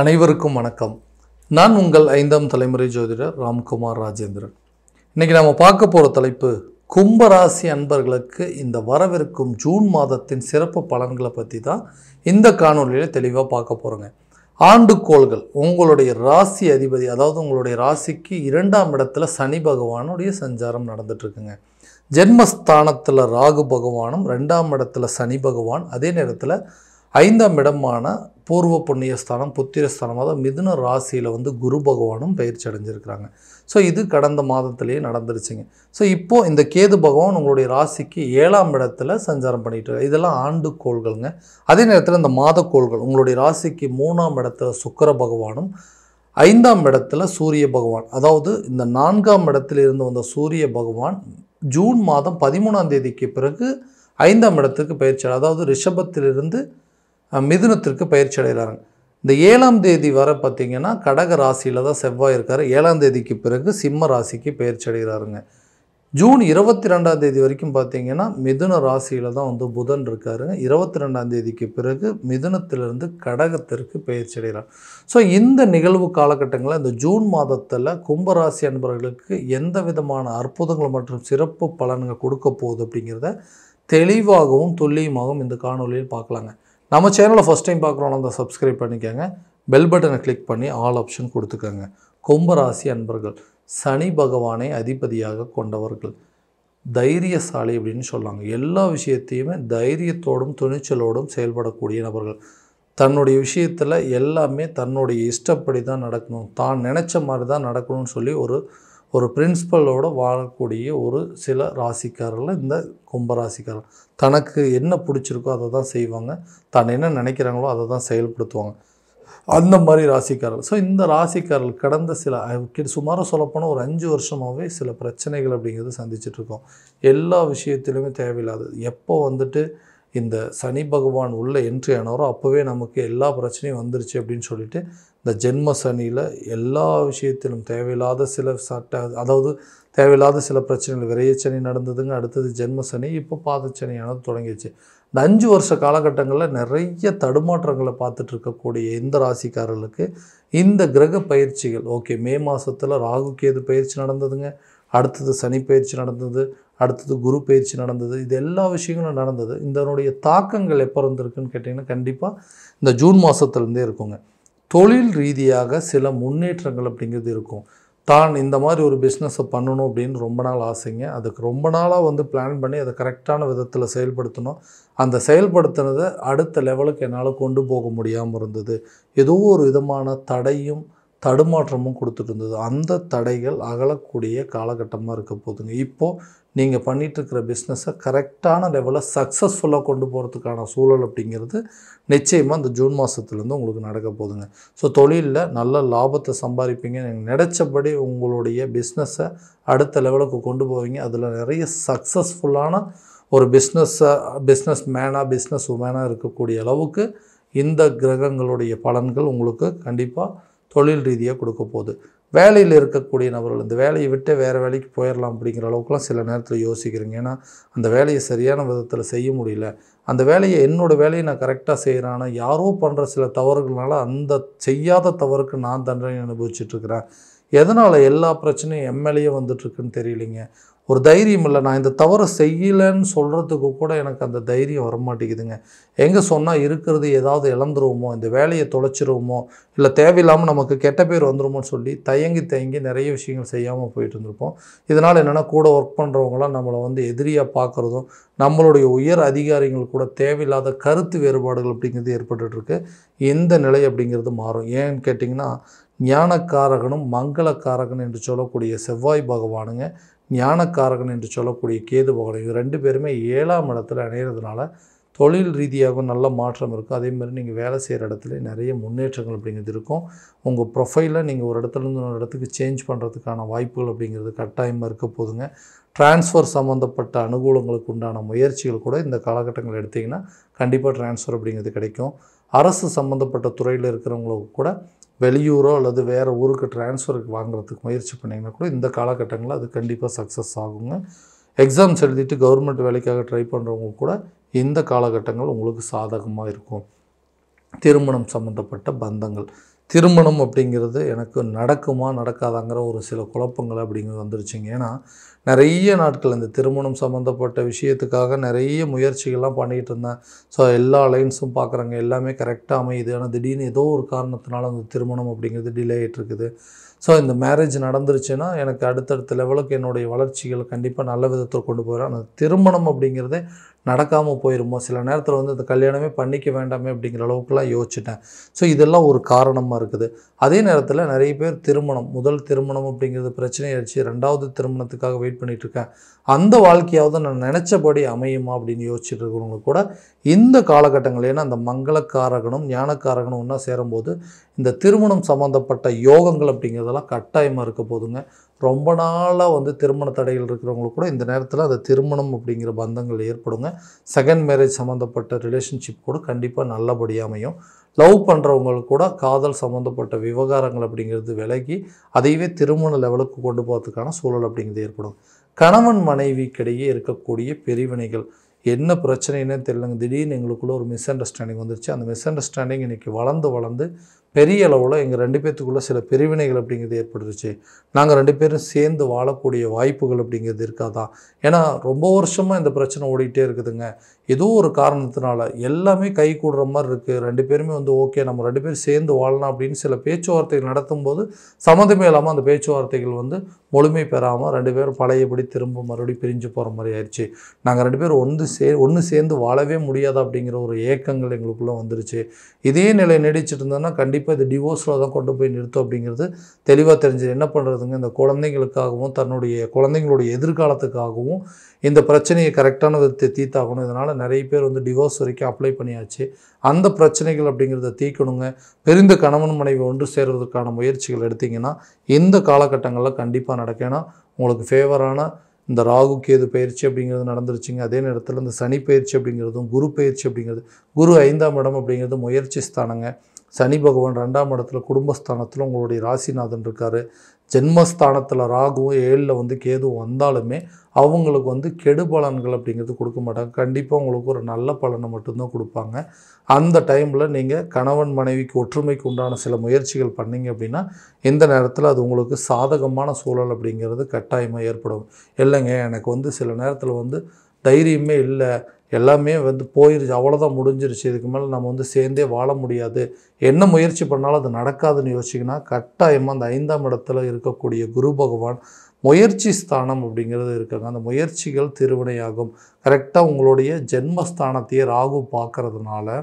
அனைவருக்கும் வணக்கம். நான் உங்கள் 5ஆம் தலைமுறை ஜோதிடர் ராம்குமார் ராஜேந்திரன். இன்றைக்கி நம்ம பார்க்க போகிற தலைப்பு கும்பராசி அன்பர்களுக்கு இந்த வரவிருக்கும் ஜூன் மாதத்தின் சிறப்பு பலன்களை பற்றி தான் இந்த காணொலியில் தெளிவாக பார்க்க போகிறோங்க. ஆண்டுகோள்கள் உங்களுடைய ராசி அதிபதி, அதாவது உங்களுடைய ராசிக்கு 2ஆம் இடத்துல சனி பகவானுடைய சஞ்சாரம் நடந்துட்டுருக்குங்க. ஜென்மஸ்தானத்தில் ராகு பகவானும் 2ஆம் இடத்துல சனி பகவான், அதே நேரத்தில் 5ஆம் இடமான பூர்வ புண்ணியஸ்தானம் புத்திரஸ்தானம், அதாவது மிதுன ராசியில் குரு பகவானும் பயிற்சி அடைஞ்சிருக்கிறாங்க. ஸோ இது கடந்த மாதத்திலேயே நடந்துருச்சுங்க. ஸோ இப்போது இந்த கேது பகவான் உங்களுடைய ராசிக்கு 7ஆம் இடத்துல சஞ்சாரம் பண்ணிட்டு இருக்காங்க. இதெல்லாம் ஆண்டு கோள்கள்ங்க. அதே நேரத்தில் இந்த மாதக்கோள்கள் உங்களுடைய ராசிக்கு 3ஆம் இடத்துல சுக்கிர பகவானும் 5ஆம் இடத்துல சூரிய பகவான், அதாவது இந்த 4ஆம் இடத்துல இருந்து வந்த சூரிய பகவான் ஜூன் மாதம் 13ஆம் தேதிக்கு பிறகு 5ஆம் இடத்துக்கு பயிற்சி, அதாவது ரிஷபத்திலிருந்து மிதுனத்திற்கு பயிற்சி அடைகிறாங்க. இந்த 7ஆம் தேதி வர பார்த்திங்கன்னா கடக ராசியில் தான் செவ்வாய் இருக்கார். 7ஆம் தேதிக்கு பிறகு சிம்ம ராசிக்கு பயிற்சி அடைகிறாருங்க. ஜூன் 22ஆம் தேதி வரைக்கும் பார்த்திங்கன்னா மிதுன ராசியில் தான் புதன் இருக்காருங்க. 22ஆம் தேதிக்கு பிறகு மிதுனத்திலிருந்து கடகத்திற்கு பயிற்சி அடைகிறார். ஸோ இந்த நிகழ்வு காலகட்டங்களில் இந்த ஜூன் மாதத்தில் கும்பராசி அன்பர்களுக்கு எந்த விதமான அற்புதங்கள் மற்றும் சிறப்பு பலன்கள் கொடுக்க போகுது அப்படிங்கிறத தெளிவாகவும் துல்லியமாகவும் இந்த காணொலியில் பார்க்கலாங்க. நம்ம சேனலை ஃபஸ்ட் டைம் பார்க்குறோன்னா அதை சப்ஸ்கிரைப் பண்ணிக்கோங்க, பெல் பட்டனை கிளிக் பண்ணி ஆல் ஆப்ஷன் கொடுத்துக்கோங்க. கும்பராசி அன்பர்கள் சனி பகவானை அதிபதியாக கொண்டவர்கள், தைரியசாலி அப்படின்னு சொல்லாங்க. எல்லா விஷயத்தையுமே தைரியத்தோடும் துணிச்சலோடும் செயல்படக்கூடிய நபர்கள். தன்னுடைய விஷயத்தில் எல்லாமே தன்னுடைய இஷ்டப்படி தான் நடக்கணும், தான் நினச்ச மாதிரி தான் நடக்கணும்னு சொல்லி ஒரு பிரின்சிபலோடு வாழக்கூடிய ஒரு சில ராசிக்காரர்கள் இந்த கும்பராசிக்காரர்கள். தனக்கு என்ன பிடிச்சிருக்கோ அதை தான் செய்வாங்க, தான் என்ன நினைக்கிறாங்களோ அதை தான் செயல்படுத்துவாங்க, அந்த மாதிரி ராசிக்காரர்கள். ஸோ இந்த ராசிக்காரர்கள் கடந்த சுமாராக சொல்லப்போனால் ஒரு 5 வருஷமாகவே சில பிரச்சனைகள் அப்படிங்கிறது சந்திச்சிட்ருக்கோம். எல்லா விஷயத்திலுமே தேவையில்லாதது. எப்போ இந்த சனி பகவான் உள்ள என்ட்ரி ஆனாரோ அப்போவே நமக்கு எல்லா பிரச்சனையும் வந்துருச்சு அப்படின்னு சொல்லிட்டு இந்த ஜென்ம சனியில் எல்லா விஷயத்திலும் தேவையில்லாத சில பிரச்சனைகள், விரையச்சனி நடந்ததுங்க. அடுத்தது ஜென்ம சனி, இப்போ பாதச்சனியானது தொடங்கிடுச்சு. இந்த 5 வருஷ காலகட்டங்களில் நிறைய தடுமாற்றங்களை பார்த்துட்டு இருக்கக்கூடிய இந்த ராசிக்காரர்களுக்கு இந்த கிரக பயிற்சிகள் ஓகே. மே மாதத்தில் ராகு கேது பயிற்சி நடந்ததுங்க, அடுத்தது சனி பயிற்சி நடந்தது, அடுத்தது குரு பயிற்சி நடந்தது. இது எல்லா விஷயங்களும் நடந்தது. இதனுடைய தாக்கங்கள் எப்போ இருந்திருக்குன்னு கேட்டிங்கன்னா கண்டிப்பாக இந்த ஜூன் மாதத்துலேருந்தே இருக்குங்க. தொழில் ரீதியாக சில முன்னேற்றங்கள் அப்படிங்கிறது இருக்கும். தான் இந்த மாதிரி ஒரு பிஸ்னஸை பண்ணணும் அப்படின்னு ரொம்ப நாள் ஆசைங்க. அதுக்கு ரொம்ப நாளாக பிளான் பண்ணி அதை கரெக்டான விதத்தில் செயல்படுத்தணும். அந்த செயல்படுத்தினதை அடுத்த லெவலுக்கு என்னால் கொண்டு போக முடியாமல் இருந்தது. ஏதோ ஒரு விதமான தடையும் தடுமாற்றமும் கொடுத்துட்டு இருந்தது. அந்த தடைகள் அகலக்கூடிய காலகட்டமாக இருக்க போகுதுங்க. இப்போது நீங்கள் பண்ணிகிட்ருக்கிற பிஸ்னஸை கரெக்டான லெவலில் சக்ஸஸ்ஃபுல்லாக கொண்டு போகிறதுக்கான சூழல் அப்படிங்கிறது நிச்சயமாக இந்த ஜூன் மாதத்துலேருந்து உங்களுக்கு நடக்க போகுதுங்க. ஸோ தொழிலில் நல்ல லாபத்தை சம்பாதிப்பீங்க. நீங்கள் நினச்சபடி உங்களுடைய பிஸ்னஸை அடுத்த லெவலுக்கு கொண்டு போவீங்க. அதில் நிறைய சக்ஸஸ்ஃபுல்லான ஒரு பிஸ்னஸ் உமேனாக இருக்கக்கூடிய அளவுக்கு இந்த கிரகங்களுடைய பலன்கள் உங்களுக்கு கண்டிப்பாக தொழில் ரீதியாக கொடுக்க போகுது. வேலையில் இருக்கக்கூடிய நபர்கள் இந்த வேலையை விட்டு வேறு வேலைக்கு போயிடலாம் அப்படிங்கிற அளவுக்குலாம் சில நேரத்தில் யோசிக்கிறீங்க. ஏன்னா அந்த வேலையை சரியான விதத்தில் செய்ய முடியல, அந்த என்னோடய வேலையை நான் கரெக்டாக செய்கிறேன்னா யாரோ பண்ணுற சில தவறுகள்னால அந்த செய்யாத தவறுக்கு நான் தண்டனை அனுபவிச்சுட்ருக்கிறேன். எதனால் எல்லா பிரச்சனையும் எம்எல்ஏ வந்துட்டுருக்குன்னு தெரியலிங்க. ஒரு தைரியம் இல்லை. நான் இந்த தவறை செய்யலைன்னு சொல்கிறதுக்கு கூட எனக்கு அந்த தைரியம் வரமாட்டேங்குதுங்க. எங்கே சொன்னால் இருக்கிறது ஏதாவது இழந்துருவோமோ, இந்த வேலையை தொலைச்சிருவோமோ, இல்லை தேவையில்லாமல் நமக்கு கெட்ட பேர் வந்துருமோன்னு சொல்லி தயங்கி நிறைய விஷயங்கள் செய்யாமல் போயிட்டு இருந்திருப்போம். இதனால் என்னென்னா கூட ஒர்க் பண்ணுறவங்களாம் நம்மளை எதிரியாக பார்க்குறதும், நம்மளுடைய உயர் அதிகாரிகள் கூட தேவையில்லாத கருத்து வேறுபாடுகள் அப்படிங்கிறது ஏற்பட்டுருக்கு. இந்த நிலை அப்படிங்கிறது மாறும். ஏன்னு கேட்டிங்கன்னா ஞானக்காரகனும் மங்களக்காரகன் என்று சொல்லக்கூடிய செவ்வாய் பகவானுங்க, ஞானக்காரகன் என்று சொல்லக்கூடிய கேது பகவான், இது 2 பேருமே 7ஆம் இடத்துல அணையிறதுனால தொழில் ரீதியாகவும் நல்ல மாற்றம் இருக்கும். அதேமாதிரி நீங்கள் வேலை செய்கிற இடத்துல நிறைய முன்னேற்றங்கள் அப்படிங்கிறது இருக்கும். உங்கள் ப்ரொஃபைலை நீங்கள் ஒரு இடத்துலேருந்து இன்னொரு இடத்துக்கு சேஞ்ச் பண்ணுறதுக்கான வாய்ப்புகள் அப்படிங்கிறது கட்டாயமாக இருக்க போதுங்க. ட்ரான்ஸ்ஃபர் சம்மந்தப்பட்ட அனுகூலங்களுக்கு உண்டான முயற்சிகள் கூட இந்த காலகட்டங்கள் எடுத்திங்கன்னா கண்டிப்பாக ட்ரான்ஸ்ஃபர் அப்படிங்கிறது கிடைக்கும். அரசு சம்மந்தப்பட்ட துறையில் இருக்கிறவங்களுக்கு கூட வெளியூரோ அல்லது வேறு ஊருக்கு ட்ரான்ஸ்ஃபருக்கு வாங்குறதுக்கு முயற்சி பண்ணிங்கன்னா கூட இந்த காலகட்டங்களில் அது கண்டிப்பாக சக்ஸஸ் ஆகுங்க. எக்ஸாம்ஸ் எழுதிட்டு கவர்மெண்ட் வேலைக்காக ட்ரை பண்ணுறவங்க கூட இந்த காலகட்டங்கள் உங்களுக்கு சாதகமாக இருக்கும். திருமணம் சம்மந்தப்பட்ட பந்தங்கள், திருமணம் அப்படிங்கிறது எனக்கு நடக்குமா நடக்காதாங்கிற ஒரு சில குழப்பங்கள் அப்படிங்கிறது வந்துருச்சுங்க. ஏன்னா நிறைய நாட்கள் இந்த திருமணம் சம்மந்தப்பட்ட விஷயத்துக்காக நிறைய முயற்சிகள்லாம் பண்ணிகிட்டு இருந்தேன். ஸோ எல்லா அலைன்ஸும் பார்க்குறாங்க, எல்லாமே கரெக்டாக அமையுது. ஆனால் திடீர்னு ஏதோ ஒரு காரணத்தினால அந்த திருமணம் அப்படிங்கிறது டிலே ஆகிட்டு இருக்குது. ஸோ இந்த மேரேஜ் நடந்துருச்சுன்னா எனக்கு அடுத்தடுத்த லெவலுக்கு என்னுடைய வளர்ச்சிகள் கண்டிப்பாக நல்ல விதத்தில் கொண்டு போயிடும். ஆனால் திருமணம் அப்படிங்கிறதே நடக்காமல் போயிருமோ, சில நேரத்தில் வந்து இந்த கல்யாணமே பண்ணிக்க வேண்டாமே அப்படிங்கிற அளவுக்குலாம் யோசிச்சிட்டேன். ஸோ இதெல்லாம் ஒரு காரணமாக இருக்குது. அதே நேரத்தில் நிறைய பேர் முதல் திருமணம் அப்படிங்கிறது பிரச்சனையாயிடுச்சு, 2வது திருமணத்துக்காக வெயிட் பண்ணிகிட்ருக்கேன், அந்த வாழ்க்கையாவது நான் நினச்சபடி அமையுமா அப்படின்னு யோசிச்சுட்டு இருக்கிறவங்க கூட இந்த காலகட்டங்கள், ஏன்னா அந்த மங்களக்காரகனும் ஞானக்காரகனும் ஒன்றா சேரும்போது இந்த திருமணம் சம்மந்தப்பட்ட யோகங்கள் அப்படிங்கிறதெல்லாம் கட்டாயமாக இருக்க போதுங்க. ரொம்ப நாளாக வந்து திருமண தடைகள் இருக்கிறவங்களுக்கு கூட இந்த நேரத்தில் அந்த திருமணம் அப்படிங்கிற பந்தங்கள் ஏற்படுங்க. செகண்ட் மேரேஜ் சம்மந்தப்பட்ட ரிலேஷன்ஷிப் கூட கண்டிப்பாக நல்லபடியாக அமையும். லவ் பண்ணுறவங்களுக்கு கூட காதல் சம்மந்தப்பட்ட விவகாரங்கள் அப்படிங்கிறது விலகி அதையவே திருமண லெவலுக்கு கொண்டு போகிறதுக்கான சூழல் அப்படிங்கிறது ஏற்படும். கணவன் மனைவிக்கிடையே இருக்கக்கூடிய பிரிவினைகள் என்ன பிரச்சனைன்னே தெரியலங்க. திடீர்னு எங்களுக்குள்ள ஒரு மிஸ் அண்டர்ஸ்டாண்டிங் வந்துருச்சு. அந்த மிஸ் அண்டர்ஸ்டாண்டிங் இன்றைக்கி வளர்ந்து பெரிய அளவில் எங்கள் 2 பேர்த்துக்குள்ளே சில பிரிவினைகள் அப்படிங்கிறது ஏற்பட்டுருச்சு. நாங்கள் 2 பேரும் சேர்ந்து வாழக்கூடிய வாய்ப்புகள் அப்படிங்கிறது இருக்காதா? ஏன்னா ரொம்ப வருஷமாக இந்த பிரச்சனை ஓடிக்கிட்டே இருக்குதுங்க. ஏதோ ஒரு காரணத்தினால எல்லாமே கை கூடுற மாதிரி இருக்குது. 2 பேருமே வந்து ஓகே நம்ம 2 பேரும் சேர்ந்து வாழலாம் அப்படின்னு சில பேச்சுவார்த்தைகள் நடத்தும்போது சம்மந்தமே இல்லாமல் அந்த பேச்சுவார்த்தைகள் வந்து முழுமை பெறாமல் 2 பேரும் பழையபடி திரும்ப மறுபடியும் பிரிஞ்சு போகிற மாதிரி ஆயிடுச்சு. நாங்கள் 2 பேரும் ஒன்று சேர்ந்து வாழவே முடியாது அப்படிங்கிற ஒரு ஏக்கங்கள் எங்களுக்குள்ளே வந்துருச்சு. இதே நிலை நீடிச்சிட்டு இருந்தோன்னா கண்டிப்பாக இது டிவோர்ஸில் தான் கொண்டு போய் நிறுத்தும் அப்படிங்கிறது தெளிவாக தெரிஞ்சு என்ன பண்ணுறதுங்க, இந்த குழந்தைங்களுக்காகவும் குழந்தைங்களுடைய எதிர்காலத்துக்காகவும் இந்த பிரச்சனையை கரெக்டான விதத்தை தீர்த்தாகணும். இதனால் நிறைய பேர் வந்து டிவோர்ஸ் வரைக்கும் அப்ளை பண்ணியாச்சு. அந்த பிரச்சனைகள் அப்படிங்கிறத தீர்க்கணுங்க. பிரிந்த கணவன் மனைவி ஒன்று சேர்வதற்கான முயற்சிகள் எடுத்திங்கன்னா இந்த காலகட்டங்களில் கண்டிப்பாக நடக்கும். ஏன்னா உங்களுக்கு ஃபேவரான இந்த ராகு கேது பயிற்சி அப்படிங்கிறது நடந்துருச்சுங்க. அதே நேரத்தில் இந்த சனி பயிற்சி அப்படிங்கிறதும் குரு பயிற்சி அப்படிங்கிறது, குரு 5ஆம் இடம் அப்படிங்கிறது முயற்சி ஸ்தானங்க. சனி பகவான் 2ஆம் இடத்துல குடும்பஸ்தானத்தில் உங்களுடைய ராசிநாதன் இருக்கார். ஜென்மஸ்தானத்தில் ராகுவும் 7ல் வந்து கேதுவும் வந்தாலுமே அவங்களுக்கு வந்து கெடு பலன்கள் அப்படிங்கிறது கொடுக்க மாட்டாங்க. கண்டிப்பாக உங்களுக்கு ஒரு நல்ல பலனை மட்டும்தான் கொடுப்பாங்க. அந்த டைமில் நீங்கள் கணவன் மனைவிக்கு ஒற்றுமைக்கு உண்டான சில முயற்சிகள் பண்ணிங்க அப்படின்னா இந்த நேரத்தில் அது உங்களுக்கு சாதகமான சூழல் அப்படிங்கிறது கட்டாயமாக ஏற்படும். இல்லைங்க எனக்கு வந்து சில நேரத்தில் வந்து தைரியமே இல்லை, எல்லாமே வந்து போயிருச்சு, அவ்வளோதான் முடிஞ்சிருச்சு, இதுக்கு மேலே நம்ம வந்து சேர்ந்தே வாழ முடியாது, என்ன முயற்சி பண்ணாலும் அது நடக்காதுன்னு யோசிச்சிங்கன்னா கட்டாயமாக அந்த 5ஆம் இடத்துல இருக்கக்கூடிய குரு பகவான் முயற்சி ஸ்தானம் அப்படிங்கிறது இருக்காங்க. அந்த முயற்சிகள் திருவினையாகும். கரெக்டாக உங்களுடைய ஜென்மஸ்தானத்தையே ராகு பார்க்கறதுனால,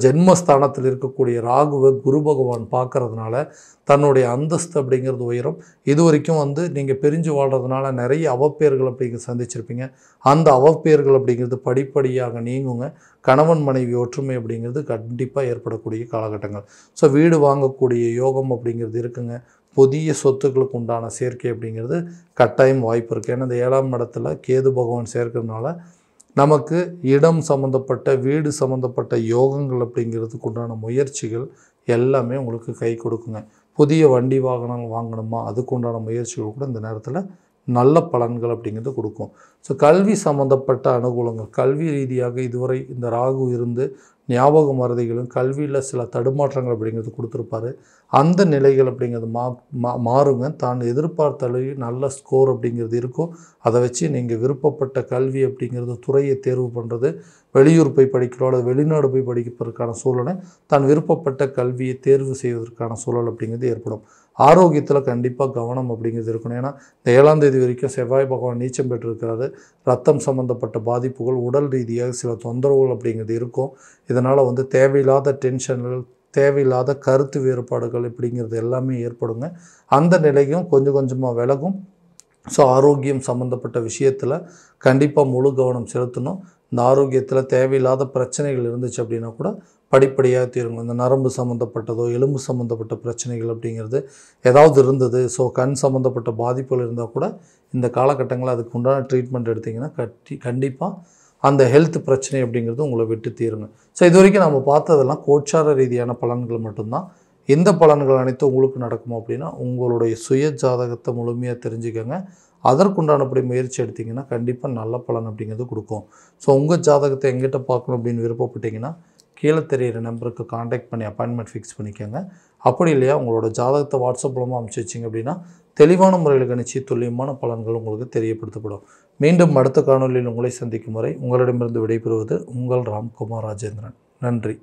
ஜென்மஸ்தானத்தில் இருக்கக்கூடிய ராகுவை குரு பகவான் பார்க்கறதுனால தன்னுடைய அந்தஸ்து அப்படிங்கிறது உயரும். இது வரைக்கும் வந்து நீங்கள் பிரிஞ்சு வாழ்கிறதுனால நிறைய அவப்பேர்கள் அப்படிங்கிறது சந்திச்சிருப்பீங்க. அந்த அவப்பேர்கள் அப்படிங்கிறது படிப்படியாக நீங்குங்க. கணவன் மனைவி ஒற்றுமை அப்படிங்கிறது கண்டிப்பாக ஏற்படக்கூடிய காலகட்டங்கள். ஸோ வீடு வாங்கக்கூடிய யோகம் அப்படிங்கிறது இருக்குங்க. புதிய சொத்துக்களுக்கு உண்டான சேர்க்கை அப்படிங்கிறது கட்டாயம் வாய்ப்பு இருக்குது. ஏன்னா இந்த 7ஆம் இடத்துல கேது பகவான் சேர்க்கிறதுனால நமக்கு இடம் சம்மந்தப்பட்ட வீடு சம்மந்தப்பட்ட யோகங்கள் அப்படிங்கிறதுக்கு உண்டான முயற்சிகள் எல்லாமே உங்களுக்கு கை கொடுக்குங்க. புதிய வண்டி வாகனங்கள் வாங்கணுமா, அதுக்கு உண்டான முயற்சிகள் கூட இந்த நேரத்தில் நல்ல பலன்கள் அப்படிங்கிறது கொடுக்கும். ஸோ கல்வி சம்மந்தப்பட்ட அனுகூலங்கள், கல்வி ரீதியாக இதுவரை இந்த ராகு இருந்து ஞாபக மறதிகளும் கல்வியில் சில தடுமாற்றங்கள் அப்படிங்கிறது கொடுத்துருப்பாரு. அந்த நிலைகள் அப்படிங்கிறது மாறுங்க. தான் எதிர்பார்த்த அளவு நல்ல ஸ்கோர் அப்படிங்கிறது இருக்கும். அதை வச்சு நீங்கள் விருப்பப்பட்ட கல்வி அப்படிங்கிறது துறையை தேர்வு பண்ணுறது, வெளியூர் போய் படிக்கிறோம் அல்லது வெளிநாடு போய் படிப்பதற்கான சூழலை, தான் விருப்பப்பட்ட கல்வியை தேர்வு செய்வதற்கான சூழல் அப்படிங்கிறது ஏற்படும். ஆரோக்கியத்தில் கண்டிப்பாக கவனம் அப்படிங்கிறது இருக்கணும். ஏன்னா இந்த 7ஆம் தேதி வரைக்கும் செவ்வாய் பகவான் நீச்சம் பெற்றிருக்கிறாரு. ரத்தம் சம்மந்தப்பட்ட பாதிப்புகள், உடல் ரீதியாக சில தொந்தரவுகள் அப்படிங்கிறது இருக்கும். இதனால் வந்து தேவையில்லாத டென்ஷன்கள், தேவையில்லாத கருத்து வேறுபாடுகள் இப்படிங்கிறது எல்லாமே ஏற்படுங்க. அந்த நிலையும் கொஞ்சம் கொஞ்சமாக விலகும். ஸோ ஆரோக்கியம் சம்மந்தப்பட்ட விஷயத்தில் கண்டிப்பாக முழு கவனம் செலுத்தணும். இந்த ஆரோக்கியத்தில் தேவையில்லாத பிரச்சனைகள் இருந்துச்சு அப்படின்னா கூட படிப்படியாக தீருங்க. இந்த நரம்பு சம்மந்தப்பட்டதோ எலும்பு சம்மந்தப்பட்ட பிரச்சனைகள் அப்படிங்கிறது ஏதாவது இருந்தது, ஸோ கண் சம்மந்தப்பட்ட பாதிப்புகள் இருந்தால் கூட இந்த காலகட்டங்களில் அதுக்கு உண்டான ட்ரீட்மெண்ட் எடுத்திங்கன்னா கண்டிப்பாக அந்த ஹெல்த் பிரச்சனை அப்படிங்கிறது உங்களை விட்டு தீருங்க. ஸோ இது வரைக்கும் நம்ம பார்த்ததெல்லாம் கோச்சார ரீதியான பலன்கள் மட்டும்தான். எந்த பலன்கள் அனைத்தும் உங்களுக்கு நடக்குமோ அப்படின்னா உங்களுடைய சுய ஜாதகத்தை முழுமையாக தெரிஞ்சுக்கோங்க. அதற்குண்டானபடி முயற்சி எடுத்திங்கன்னா கண்டிப்பாக நல்ல பலன் அப்படிங்கிறது கொடுக்கும். ஸோ உங்கள் ஜாதகத்தை எங்கிட்ட பார்க்கணும் அப்படின்னு விருப்பப்பட்டீங்கன்னா கீழே தெரியிற நம்பருக்கு காண்டாக்ட் பண்ணி அப்பாயின்மெண்ட் ஃபிக்ஸ் பண்ணிக்கோங்க. அப்படி இல்லையா உங்களோட ஜாதகத்தை வாட்ஸ்அப் மூலமாக அனுப்பிச்சி வச்சிங்க அப்படின்னா தெளிவான முறையில் கணிச்சு துல்லியமான பலன்கள் உங்களுக்கு தெரியப்படுத்தப்படும். மீண்டும் அடுத்த காணொலியில் உங்களை சந்திக்கும் வரை உங்களிடமிருந்து விடைபெறுவது உங்கள் ராம்குமார் ராஜேந்திரன். நன்றி.